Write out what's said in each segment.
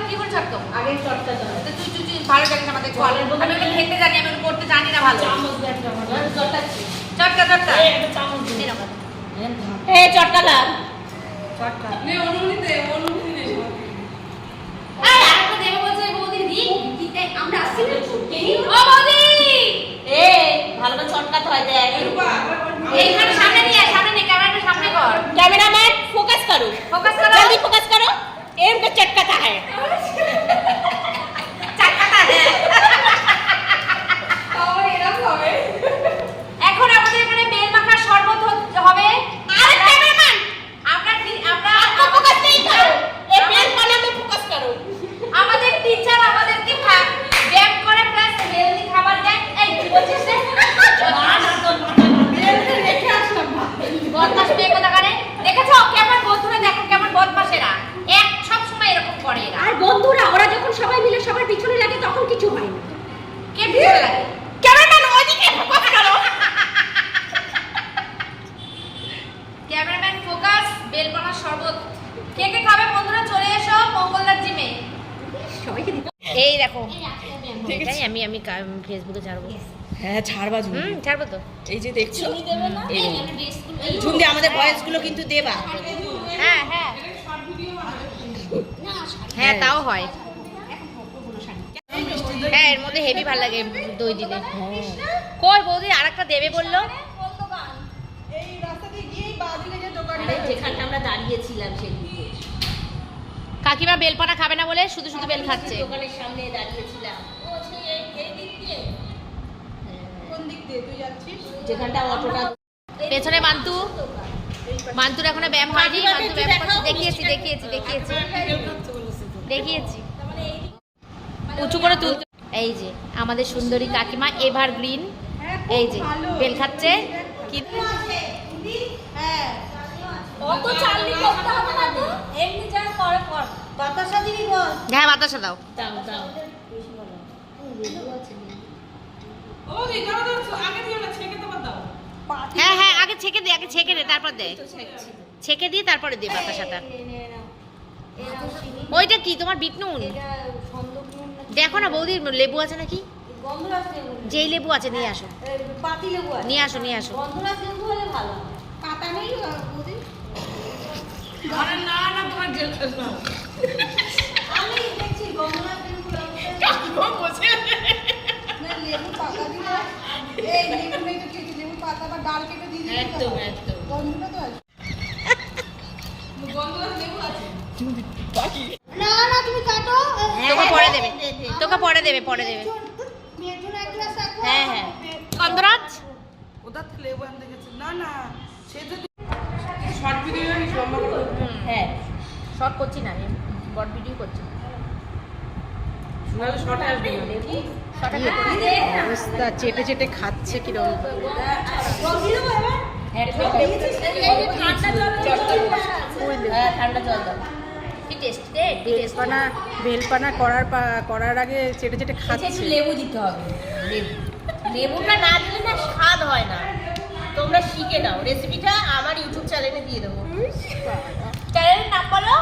কি করে চটকাবো? আগে চটকা দাও। তুই ভালো জানিস আমাদের ঘর। আমি ওটা খেতে জানি, আমি ওটা করতে জানি না ভালো। চামচ দিয়ে একটা আমার চটকাচ্ছি। চটকা চটকা। এই একটা চামচ দিয়ে। এরকম। এই চটকা লাগ। চটকা। নে অনুমতি নে। এই আরেকটা দেবে বলছে বৌদি দি দিতে আমরা আসছি না। ও বৌদি! এই ভালো করে চটকাতে হয় দেখ। এইখানে সামনে নিয়ে সামনে নে ক্যামেরাটা সামনে কর। कैमरामैन फोकस करो। फोकस करो। जल्दी फोकस करो। एम का चटकाता है। চটকাটা হ্যাঁ। তাও এরকম হবে। এখন আমাদের এখানে বেল মাখার শরবত হবে। अरे कैमरामैन আমরা आपको फोकस नहीं करो। ये बेल पाना में फोकस करो। আমাদের টিচার আমাদেরকে ব্যায়াম করে প্লাস হেলদি খাবার দেয়। এই কি বলছিস রে? রেখে আসলাম না। বদমাশ মেয়ে কোথাকারে? দেখেছো কেমন বন্ধুরা, দেখো কেমন বদমাশেরা। এক সব সময় এরকম করে এরা। আর বন্ধুরা ওরা যখন সবাই মিলে সবার পিছনে লাগে তখন কিছু হয় না। কে পিছনে লাগে? कैमरामैन ওদিকে ফোকাস করো। Cameraman focus. বেলপানার শরবত কে কে খাবে বন্ধুরা চলে এসো মঙ্গলদার জিমে। সবাইকে দিতে এই দেখো এটাই আমি ফেসবুকে ছাড়বো। হ্যাঁ ছাড়বা ছাড়বো তো। এই যে দেখছো এই ঝুমদি আমাদের ভয়েস গুলো কিন্তু দেবা। হ্যাঁ হ্যাঁ হ্যাঁ তাও হয়। হ্যাঁ এর মধ্যে হেভি ভালো লাগে দই দিলে। কই বৌদি আরেকটা দেবে বললো। এই রাস্তাতে গিয়েই বাদিকে যে দোকানটা আরে যেখানে আমরা দাঁড়িয়েছিলাম সেদিকে কাকিমা বেলপানা খাবে না বলে শুধু শুধু বেল খাচ্ছে। দোকানের সামনে দাঁড়িয়েছিলাম। ও সেই এই দিক দিয়ে কোন দিক দিয়ে তুই যাচ্ছিস? যেখানটা অটোটা পেছনে মান্তুর এখনো ব্যায়াম হয়নি। মান্তু ব্যায়াম করছে। দেখিয়েছি উঁচু করে তুল। এই যে আমাদের সুন্দরী কাকিমা এভারগ্রিন। এই যে বেল খাচ্ছে। কি অত চালনি করতে হবে না তো এমনি যা করে কর বাতাসা দিবি বল হ্যাঁ বাতাসা দাও। দাও ও এই দাও আগে দিও না ছেকে তো দাও। হ্যাঁ হ্যাঁ আগে ছেঁকে দে তারপর দে। ছেঁকে দিয়ে তারপরে দে বাতাসাটা। ওইটা কি তোমার বিট নুন? দেখো না বৌদি লেবু আছে নাকি? যেই লেবু আছে নিয়ে আসো। পাতি লেবু আছে নিয়ে আসো। গন্ধরাজ লেবু হলে ভালো পাতা নেই বৌদি? আরে না তোমার জেল না। আমি দেখছি গন্ধরাজ লেবু কাকিমা বসে না লেবু পাতা দিলে এই লেবু নেই তো কেটে লেবু পাতা বা ডাল কেটে দিয়ে দিবি। একদম গন্ধটা তো আছে। গন্ধটা লেবু আছে। না তুমি কাটো তোকে পরে দেবে মেজুন এক গ্লাস রাখো হ্যাঁ গন্ধরাজ ওটা তো লেবু আনতে গেছে। না সে তো শর্ট ভিডিও জানিস লম্বা করে। হ্যাঁ শর্ট করছি না আমি বড় ভিডিও করছি। নাহলে শর্ট আসবে না। অবস্থা চেটে খাচ্ছে কিরকম। ঠান্ডা জল দাও বেলপানা করার আগে চেটে খাচ্ছে। লেবু দিতে হবে লেবুটা না দিলে না স্বাদ হয় না। তোমরা শিখে নাও রেসিপিটা আমার ইউটিউব চ্যানেলে দিয়ে দেবো। চ্যানেলের নাম বলো।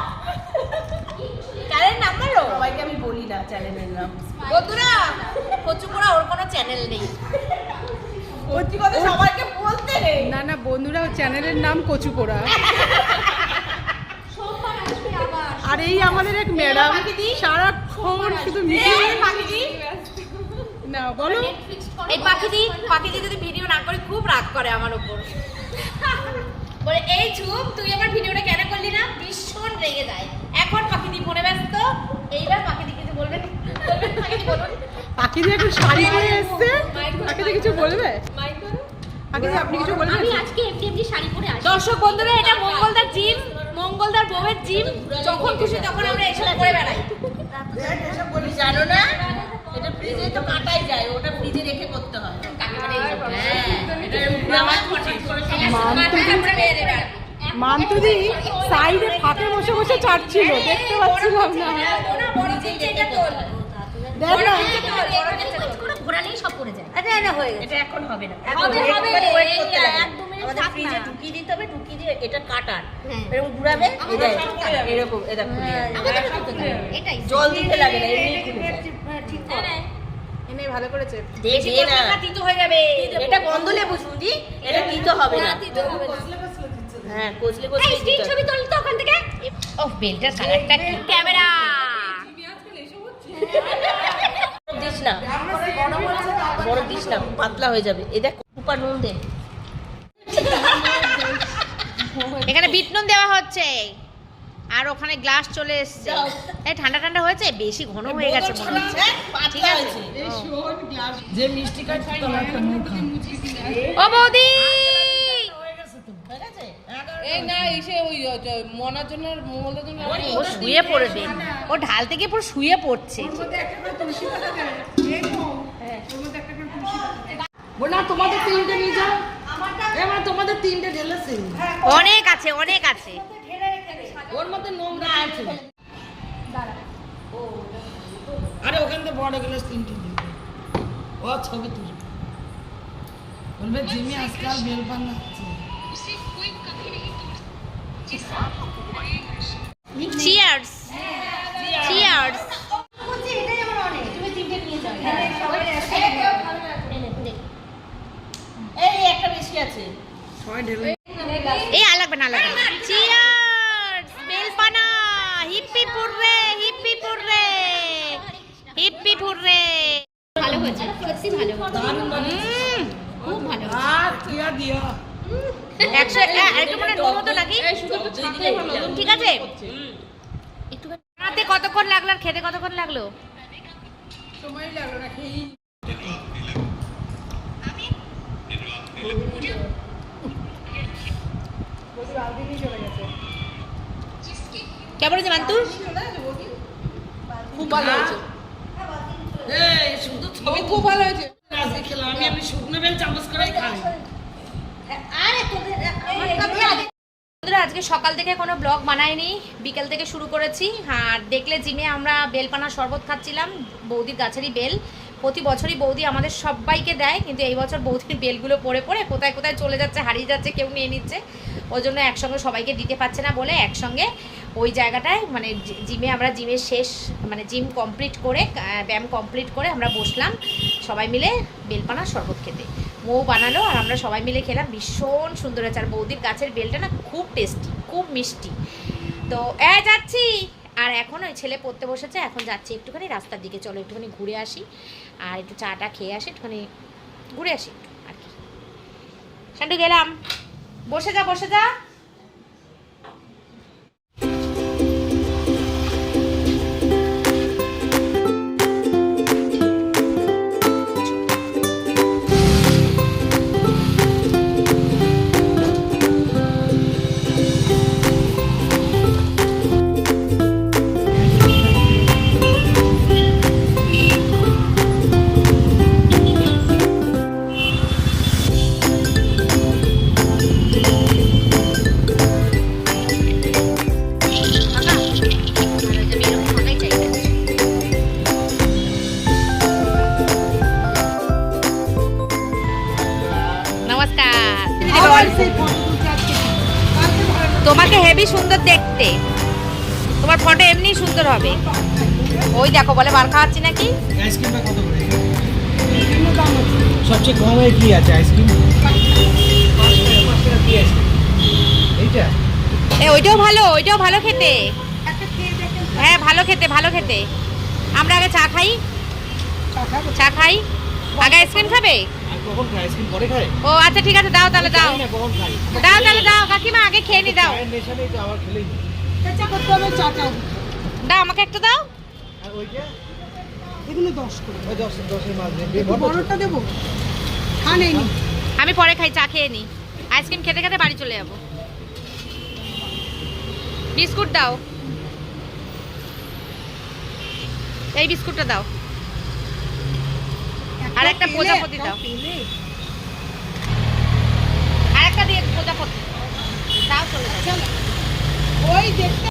সবাইকে আমি বলি না চ্যানেলের নাম। বন্ধুরা কচুপোড়া ওর কোনো চ্যানেল নেই। সত্যি কথা সবাইকে বলতে নেই। না বন্ধুরা চ্যানেলের নাম কচুপোড়া। আর এই আমাদের এক ম্যাডাম সারাক্ষণ শুধু না বলো। এই পাখিদি যদি ভিডিও না করে খুব রাগ করে আমার উপর। বলে এই চুপ তুই আমার ভিডিওটা কেন করলি না, ভীষণ রেগে যায়। এখন পাখিদি ফোনে ব্যস্ত। এইবার পাখিদি কিছু বলবেন? পাখিদি এখন শাড়ি পরে এসছে। পাখিদি কিছু বলবে? পাখিদি আপনি কিছু বলবেন? আমি আজকে এমনি শাড়ি পরে আসি। দর্শক বন্ধুরা এটা মঙ্গলদার জিম, মঙ্গলদার বউয়ের জিম। যখন খুশি তখন আমরা এসব করে বেড়াই। তুমি জানো না এটা ফ্রিজে তো কাটাই যায়, ওটা ফ্রিজে রেখে করতে হয়। মান্তুদি সাইডে ফাঁকে বসে চাটছিল, দেখতে পাচ্ছিলাম না। ঘোরালেই সব পড়ে যায়। আচ্ছা এটা হয়ে গেছে। এটা এখন হবে না, হবে, একটু হবে, একটুখানি wait এই করতে লাগবে। এক দু মিনিট আমাদের থাক ফ্রিজে না। ঢুকিয়ে দিতে হবে, ঢুকিয়ে দিয়ে এটা কাটার হ্যাঁ। এরকম ঘুরাবে, এই দেখ, সব খুলে যাবে। এরকম এটা খুলে যাবে। আমাদেরও করতে হবে। এটাই জল দিতে লাগে না, এমনি খুলে যায়। ঠিক করে। এনে ভালো করেছে। দে বেশি দে কষলে না, না তিতো হয়ে যাবে। এটা গন্ধ লেবু শুনছি, এটা তিতো হবে না। কষলে কষলে দিচ্ছে। হ্যাঁ, কচলে এই কচলে স্ক্রিন দিতে হবে। ছবি তুললি তো ওখান থেকে। ওহ বেলটার কালারটা কি ক্যামেরা। বরফ দিস না, বরফ দিস না, পাতলা হয়ে যাবে। এই দেখ কুপা নুন দে। এখানে বিট নুন দেওয়া হচ্ছে আর ওখানে গ্লাস চলে এসেছে। দাও। এই ঠান্ডা ঠান্ডা হয়েছে, বেশি ঘন হয়ে গেছে মনে হচ্ছে। ঠিক পাতলা আছে। হয়েছে। যে মিষ্টি খাচ্ছে তার একটা মুখ খা। ও বৌদি হয়ে গেছে? এই না এসে ওই মনার জন্য মঙ্গলের জন্য ও শুয়ে পড়বে, ও ঢাল থেকে পুরো শুয়ে পড়ছে। না তোমাদের তিনটে নিয়ে যাও। এবার তোমাদের তিনটে ঢেলেছে। অনেক আছে অনেক আছে। ওর মধ্যে নোংরা আছে। আরে ওখান থেকে বড় গ্লাস তিনটে দিবে। ও ছবি তুলবে। বলবে জিমি আজকাল বেলপান নাচ্ছে। Cheers cheers. এই একটা বেশি আছে। সবাই ঢেলে এই লাগবে না লাগবে। চিয়ার্স বেলপানা। Hip hip hurray hip hip hurray hip hip hurray. ভালো হয়েছে, সত্যি ভালো হয়েছে। দারুণ বানিয়েছে। খুব ভালো হয়েছে। আর কিয়া দিয়া 100 একটু মানে নুন মতো নাকি? ঠিক আছে। একটু বানাতে কতক্ষণ লাগলো আর খেতে কতক্ষণ লাগলো? সময় লাগলো না খেয়ে কেমন হয়েছে মান্তু? খুব ভালো হয়েছে। এই শুধু ছবি খুব ভালো হয়েছে। আজকে খেলাম আমি শুকনো বেল চামচ করেই খাই। বন্ধুরা আজকে সকাল থেকে কোনো ব্লগ বানাইনি, বিকেল থেকে শুরু করেছি। আর দেখলে জিমে আমরা বেলপানা শরবত খাচ্ছিলাম, বৌদির গাছেরই বেল। প্রতি বছরই বৌদি আমাদের সবাইকে দেয়, কিন্তু এই বছর বৌদির বেলগুলো পড়ে পড়ে কোথায় কোথায় চলে যাচ্ছে, হারিয়ে যাচ্ছে, কেউ নিয়ে নিচ্ছে। ওই জন্য একসঙ্গে সবাইকে দিতে পারছে না বলে একসঙ্গে ওই জায়গাটায় মানে জিমে আমরা জিমের শেষ মানে জিম কমপ্লিট করে ব্যায়াম কমপ্লিট করে আমরা বসলাম সবাই মিলে বেলপানা শরবত খেতে। মৌ বানালো আর আমরা সবাই মিলে খেলাম, ভীষণ সুন্দর হয়েছে। আর বৌদির গাছের বেলটা না খুব টেস্টি, খুব মিষ্টি। তো যাচ্ছি। আর এখন ওই ছেলে পড়তে বসেছে, এখন যাচ্ছি একটুখানি রাস্তার দিকে। চলো একটুখানি ঘুরে আসি আর একটু চাটা খেয়ে আসি, একটুখানি ঘুরে আসি একটু আর কি। শান্টু গেলাম, বসে যা বসে যা। তোমাকে হেভি সুন্দর দেখতে, তোমার ফটো এমনি সুন্দর হবে। ওই দেখো বলে বার খাওয়াচ্ছি নাকি। আইসক্রিমটা কত করে? সবচেয়ে কমে কি আছে আইসক্রিম? 5 টাকা কি আইসক্রিম? এইটা ওইটাও ভালো খেতে। হ্যাঁ ভালো খেতে ভালো খেতে। আমরা আগে চা খাই আগে আইসক্রিম খাবে? আর কখন খায়? আইসক্রিম পরে খায়? ও আচ্ছা ঠিক আছে, দাও তাহলে দাও জানি না কখন খায়। দাও কাকিমা আগে খেয়ে নি দাও। চায়ের নেশা নেই তো আবার খেলেই নি। দাও আমাকে একটু দাও। আর ওইটা এগুলো 10 করে। ওই 10 এর মাছ নেই। বড়টা দেবো? হ্যাঁ নেই। আমি পরে খাই, চা খেয়ে নি। আইসক্রিম খেতে খেতে বাড়ি চলে যাবো। বিস্কুট দাও, এই বিস্কুটটা দাও আর একটা প্রজাপতি দাও, আর একটা দিয়ে প্রজাপতি দাও। চলে যাও। ওই দেখতে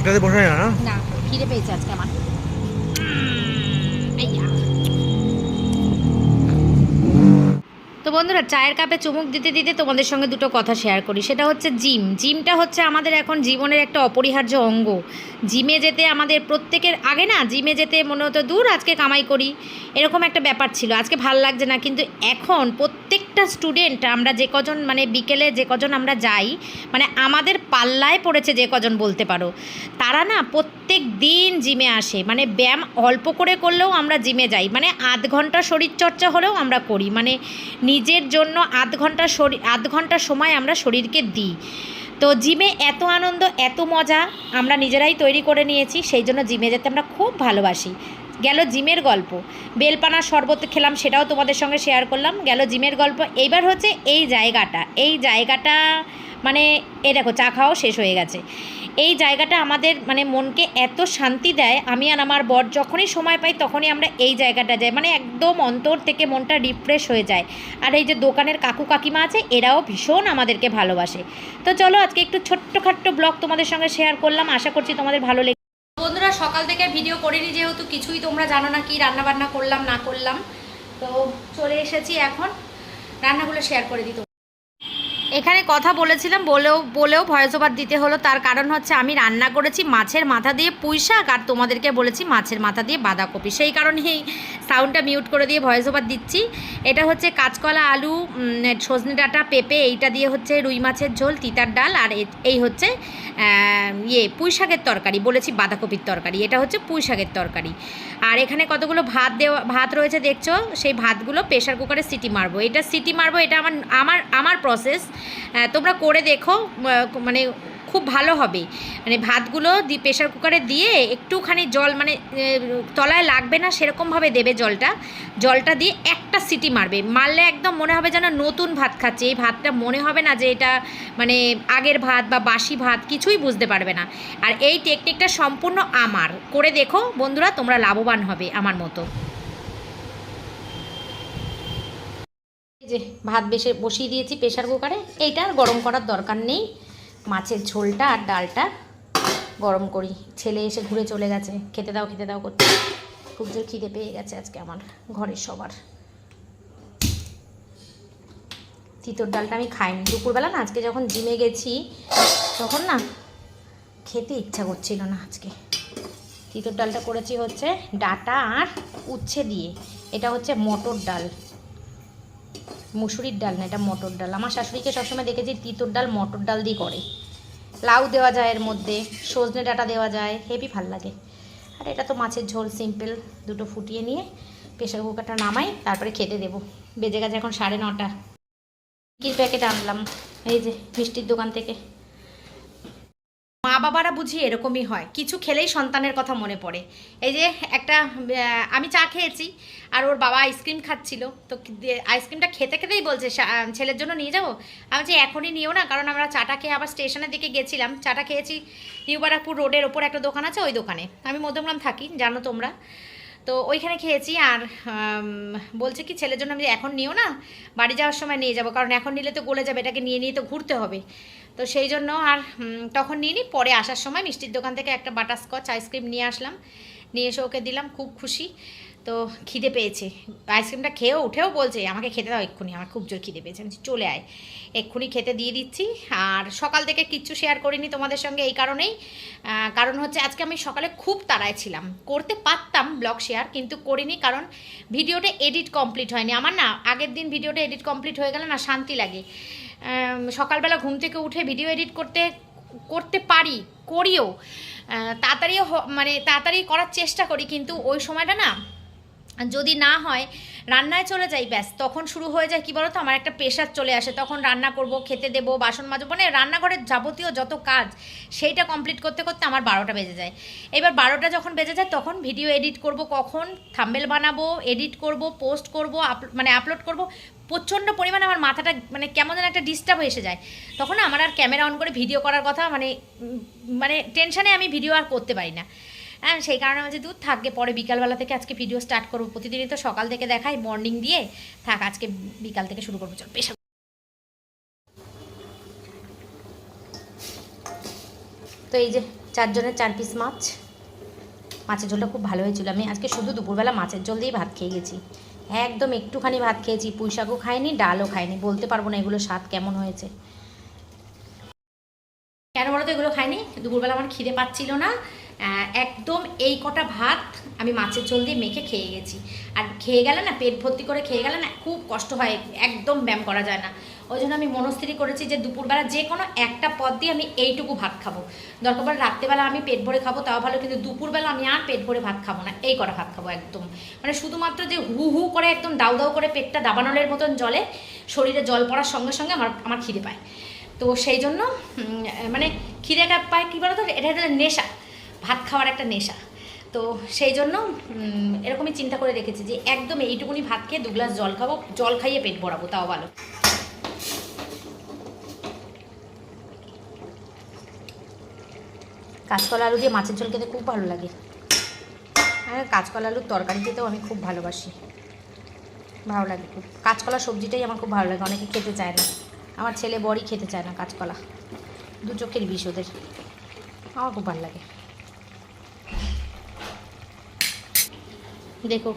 একটাতে বসে না না না খিদে পেয়েছে আজকে আমার। আইয়া। তো বন্ধুরা চায়ের কাপে চুমুক দিতে দিতে তোমাদের সঙ্গে দুটো কথা শেয়ার করি। সেটা হচ্ছে জিমটা হচ্ছে আমাদের এখন জীবনের একটা অপরিহার্য অঙ্গ। জিমে যেতে আমাদের প্রত্যেকের আগে না জিমে যেতে মনে হতো দূর আজকে কামাই করি, এরকম একটা ব্যাপার ছিল, আজকে ভাল লাগছে না। কিন্তু এখন প্রত্যেকটা স্টুডেন্ট আমরা যে কজন মানে বিকেলে যে কজন আমরা যাই, মানে আমাদের পাল্লায় পড়েছে যে কজন বলতে পারো, তারা না প্রত্যেক দিন জিমে আসে। মানে ব্যায়াম অল্প করে করলেও আমরা জিমে যাই, মানে আধ ঘন্টা শরীরচর্চা হলেও আমরা করি, মানে নিজের জন্য আধ ঘন্টা সময় আমরা শরীরকে দিই। তো জিমে এত আনন্দ এত মজা আমরা নিজেরাই তৈরি করে নিয়েছি, সেই জন্য জিমে যেতে আমরা খুব ভালোবাসি। গেল জিমের গল্প, বেলপানার শরবত খেলাম সেটাও তোমাদের সঙ্গে শেয়ার করলাম, গেল জিমের গল্প। এইবার হচ্ছে এই জায়গাটা মানে এই দেখো চা খাওয়াও শেষ হয়ে গেছে। এই জায়গাটা আমাদের মানে মনকে এত শান্তি দেয়, আমি আর আমার বর যখনই সময় পাই তখনই আমরা এই জায়গাটা যাই, মানে একদম অন্তর থেকে মনটা রিফ্রেশ হয়ে যায়। আর এই যে দোকানের কাকু কাকিমা আছে এরাও ভীষণ আমাদেরকে ভালোবাসে। তো চলো আজকে একটু ছোট্টখাট্ট ব্লগ তোমাদের সঙ্গে শেয়ার করলাম, আশা করছি তোমাদের ভালো লেগে। বন্ধুরা সকাল থেকে ভিডিও করিনি যেহেতু কিছুই তোমরা জানো না কি রান্নাবান্না করলাম না করলাম, তো চলে এসেছি এখন রান্নাগুলো শেয়ার করে দিই। এখানে কথা বলেছিলাম বলেও ভয়েস ওভার দিতে হলো, তার কারণ হচ্ছে আমি রান্না করেছি মাছের মাথা দিয়ে পুঁই শাক, আর তোমাদেরকে বলেছি মাছের মাথা দিয়ে বাঁধাকপি, সেই কারণেই সাউন্ডটা মিউট করে দিয়ে ভয়েস ওভার দিচ্ছি। এটা হচ্ছে কাঁচকলা আলু সজনে ডাঁটা পেঁপে এইটা দিয়ে হচ্ছে রুই মাছের ঝোল তিতার ডাল, আর এই হচ্ছে পুঁই শাকের তরকারি, বলেছি বাঁধাকপির তরকারি, এটা হচ্ছে পুঁই শাকের তরকারি। আর এখানে কতগুলো ভাত রয়েছে দেখছো, সেই ভাতগুলো প্রেশার কুকারে সিটি মারবো, এটা আমার প্রসেস, তোমরা করে দেখো, মানে খুব ভালো হবে। মানে ভাতগুলো প্রেশার কুকারে দিয়ে একটুখানি জল মানে তলায় লাগবে না সেরকমভাবে দেবে জলটা দিয়ে একটা সিটি মারলে একদম মনে হবে যেন নতুন ভাত খাচ্ছে। এই ভাতটা মনে হবে না যে এটা মানে আগের ভাত বা বাসি ভাত, কিছুই বুঝতে পারবে না। আর এই টেকনিকটা সম্পূর্ণ আমার, করে দেখো বন্ধুরা, তোমরা লাভবান হবে আমার মতো। যে ভাত বসিয়ে দিয়েছি প্রেশার কুকারে, এইটা আর গরম করার দরকার নেই, মাছের ঝোলটা আর ডালটা গরম করি। ছেলে এসে ঘুরে চলে গেছে, খেতে দাও করতে, খুব জোর খিদে পেয়ে গেছে আজকে আমার ঘরের সবার। তিতর ডালটা আমি খাইনি দুপুরবেলা না, আজকে যখন জিমে গেছি তখন না খেতে ইচ্ছা করছিল না আজকে। তিতর ডালটা করেছি হচ্ছে ডাঁটা আর উচ্ছে দিয়ে, এটা হচ্ছে মটর ডাল, মুসুরির ডাল না, এটা মটর ডাল। আমার শাশুড়িকে সবসময় দেখেছি তিতর ডাল মটর ডাল দিয়ে করে, লাউ দেওয়া যায় এর মধ্যে, সজনে ডাঁটা দেওয়া যায়, হেভি ভাল লাগে। আর এটা তো মাছের ঝোল সিম্পল, দুটো ফুটিয়ে নিয়ে প্রেশার কুকারটা নামাই, তারপরে খেতে দেবো। বেজে গেছে এখন 9:30। কি প্যাকেট আনলাম এই যে মিষ্টির দোকান থেকে। মা বাবারা বুঝি এরকমই হয়, কিছু খেলেই সন্তানের কথা মনে পড়ে। এই যে একটা আমি চা খেয়েছি আর ওর বাবা আইসক্রিম খাচ্ছিল, তো আইসক্রিমটা খেতে খেতেই বলছে ছেলের জন্য নিয়ে যাবো। আমি বলছি এখনই নিও না, কারণ আমরা চাটা খেয়ে আবার স্টেশনের দিকে গেছিলাম, চাটা খেয়েছি নিউ বারাকপুর রোডের ওপর একটা দোকান আছে, ওই দোকানে, আমি মধ্যমগ্রাম থাকি জানো তোমরা, তো ওইখানে খেয়েছি। আর বলছে কি ছেলের জন্য আমি এখন নিও না, বাড়ি যাওয়ার সময় নিয়ে যাবো, কারণ এখন নিলে তো গলে যাবে, এটাকে নিয়ে তো ঘুরতে হবে। তো সেই জন্য আর তখন নিইনি, পরে আসার সময় মিষ্টির দোকান থেকে একটা বাটারস্কচ আইসক্রিম নিয়ে আসলাম, নিয়ে এসে ওকে দিলাম, খুব খুশি। তো খিদে পেয়েছে, আইসক্রিমটা খেয়েও উঠেও বলছে আমাকে খেতে দাও এক্ষুনি, আমার খুব জোর খিদে পেয়েছে। আমি চলে আয়, এক্ষুনি খেতে দিয়ে দিচ্ছি। আর সকাল থেকে কিচ্ছু শেয়ার করিনি তোমাদের সঙ্গে এই কারণেই, কারণ হচ্ছে আজকে আমি সকালে খুব তাড়ায় ছিলাম, করতে পারতাম ব্লগ শেয়ার কিন্তু করিনি, কারণ ভিডিওটা এডিট কমপ্লিট হয়নি আমার। না আগের দিন ভিডিওটা এডিট কমপ্লিট হয়ে গেলে না শান্তি লাগে। সকালবেলা ঘুম থেকে উঠে ভিডিও এডিট করতে করিও তাড়াতাড়ি করার চেষ্টা করি, কিন্তু ওই সময়টা না যদি না হয় রান্নায় চলে যাই, ব্যাস তখন শুরু হয়ে যায় কি বলো তো, আমার একটা প্রেশার চলে আসে, তখন রান্না করব, খেতে দেবো, বাসন মাজবো, মানে রান্নাঘরের যাবতীয় যত কাজ সেইটা কমপ্লিট করতে করতে আমার 12টা বেজে যায়। এবার 12টা যখন বেজে যায় তখন ভিডিও এডিট করব, কখন থাম্বনেল বানাবো, এডিট করব, পোস্ট করব, আপলোড করব, প্রচণ্ড পরিমাণে আমার মাথাটা মানে কেমন যেন একটা ডিস্টার্ব এসে যায়। তখন আমার আর ক্যামেরা অন করে ভিডিও করার কথা মানে টেনশানে আমি ভিডিও আর করতে পারি না। হ্যাঁ, সেই কারণে আমি দূর থাকবে, পরে বিকালবেলা থেকে আজকে ভিডিও স্টার্ট করবো। প্রতিদিনই তো সকাল থেকে দেখাই মর্নিং দিয়ে, থাক আজকে বিকাল থেকে শুরু করবো। চল পেশা। তো এই যে 4 জনের 4 পিস মাছ। মাছের ঝোলটা খুব ভালো হয়েছিল। আমি আজকে শুধু দুপুরবেলা মাছের ঝোল দিয়েই ভাত খেয়ে গেছি, একদম একটুখানি ভাত খেয়েছি, পুঁই শাকও খাইনি, ডালও খাইনি। বলতে পারবো না এগুলো স্বাদ কেমন হয়েছে। কেন বলো তো এগুলো খাইনি? দুপুরবেলা আমার খিদে পাচ্ছিল না, একদম এই কটা ভাত আমি মাছের ঝোল দিয়ে মেখে খেয়ে গেছি। আর খেয়ে গেলে না, পেট ভর্তি করে খেয়ে গেলে না খুব কষ্ট হয়, একদম ব্যায়াম করা যায় না। ওই জন্য আমি মনস্থির করেছি যে দুপুরবেলা যে কোনো একটা পদ দিয়ে আমি এইটুকু ভাত খাবো। দরকার পড়ে রাত্রেবেলা আমি পেট ভরে খাবো তাও ভালো, কিন্তু দুপুরবেলা আমি আর পেট ভরে ভাত খাবো না, এই কটা ভাত খাবো একদম। মানে শুধুমাত্র যে হু হু করে একদম দাউ দাউ করে পেটটা দাবানলের মতন জলে, শরীরে জল পড়ার সঙ্গে সঙ্গে আমার খিদে পায়। তো সেই জন্য মানে খিদেটা পায় কী বলো তো, এটা একটা নেশা, ভাত খাওয়ার একটা নেশা। তো সেই জন্য এরকমই চিন্তা করে রেখেছি যে একদম এইটুকুনি ভাত খেয়ে 2 গ্লাস জল খাবো, জল খাইয়ে পেট ভরাবো তাও ভালো। কাঁচকলা আলু দিয়ে মাছের ঝোল খেতে খুব ভালো লাগে। আর কাঁচকলা আলুর তরকারি খেতেও আমি খুব ভালোবাসি, ভালো লাগে খুব। কাঁচকলা সবজিটাই আমার খুব ভালো লাগে, অনেকে খেতে চায় না। আমার ছেলে বড়ই খেতে চায় না কাঁচকলা, 2 চোখের বিষ ওদের। আমার খুব ভালো লাগে। দেখো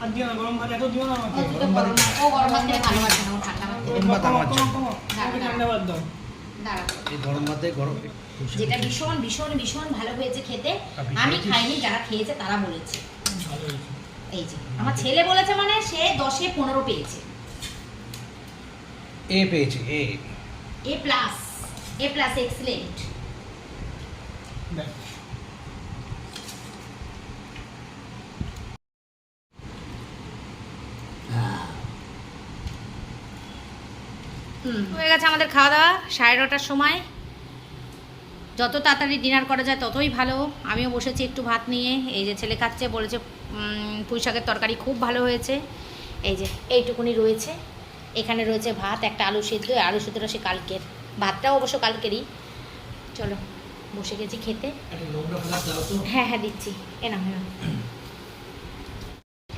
আর দিও না গরম ভাত, এত দিও না আমাকে গরম ভাত। ও গরম ভাত খেতে ভালোবাসে না, ও ঠান্ডা ভাত খেতে। গরম ভাত আমার জন্য। আমাকে ঠান্ডা ভাত দাও। দাঁড়া, এই গরম ভাতে গরম যেটা ভীষণ ভীষণ ভীষণ ভালো হয়েছে খেতে। আমি খাইনি, যারা খেয়েছে তারা বলেছে ভালো হয়েছে। এই যে আমার ছেলে বলেছে, মানে সে 10-এ 15 পেয়েছে। এ পেয়েছে, এ প্লাস এক্সেলেন্ট। দেখ হয়ে গেছে আমাদের খাওয়া দাওয়া 9:30টার সময়। যত তাড়াতাড়ি ডিনার করা যায় ততই ভালো। আমিও বসেছি একটু ভাত নিয়ে। এই যে ছেলে খাচ্ছে, বলেছে পুঁই শাকের তরকারি খুব ভালো হয়েছে। এই যে এইটুকুনি রয়েছে, এখানে রয়েছে ভাত, একটা আলু সিদ্ধ। আলু সিদ্ধটা সে কালকের, ভাতটাও অবশ্য কালকেরই। চলো বসে গেছি খেতে। একটা নোংরা খাবার দাও তো। হ্যাঁ দিচ্ছি, এ না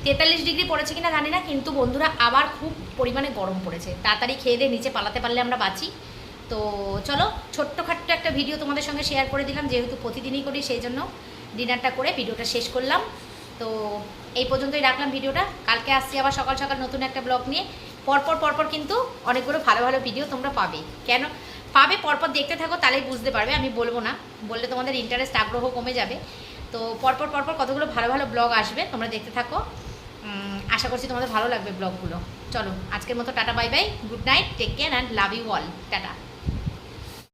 43 ডিগ্রি পড়েছে কিনা জানি না, কিন্তু বন্ধুরা আবার খুব পরিমাণে গরম পড়েছে। তাড়াতাড়ি খেয়ে দিয়ে নিচে পালাতে পারলে আমরা বাঁচি। তো চলো ছোট্টখাট্ট একটা ভিডিও তোমাদের সঙ্গে শেয়ার করে দিলাম, যেহেতু প্রতিদিনই করি সেই জন্য ডিনারটা করে ভিডিওটা শেষ করলাম। তো এই পর্যন্তই রাখলাম ভিডিওটা। কালকে আসছি আবার সকাল সকাল নতুন একটা ব্লগ নিয়ে। পরপর কিন্তু অনেকগুলো ভালো ভালো ভিডিও তোমরা পাবে। কেন পাবে? পরপর দেখতে থাকো, তাহলেই বুঝতে পারবে। আমি বলবো না, বললে তোমাদের ইন্টারেস্ট, আগ্রহ কমে যাবে। তো পরপর কতগুলো ভালো ভালো ব্লগ আসবে, তোমরা দেখতে থাকো। আশা করছি তোমাদের ভালো লাগবে ব্লগগুলো। চলো আজকের মতো tata, bye bye, good night, take care and love you all, tata.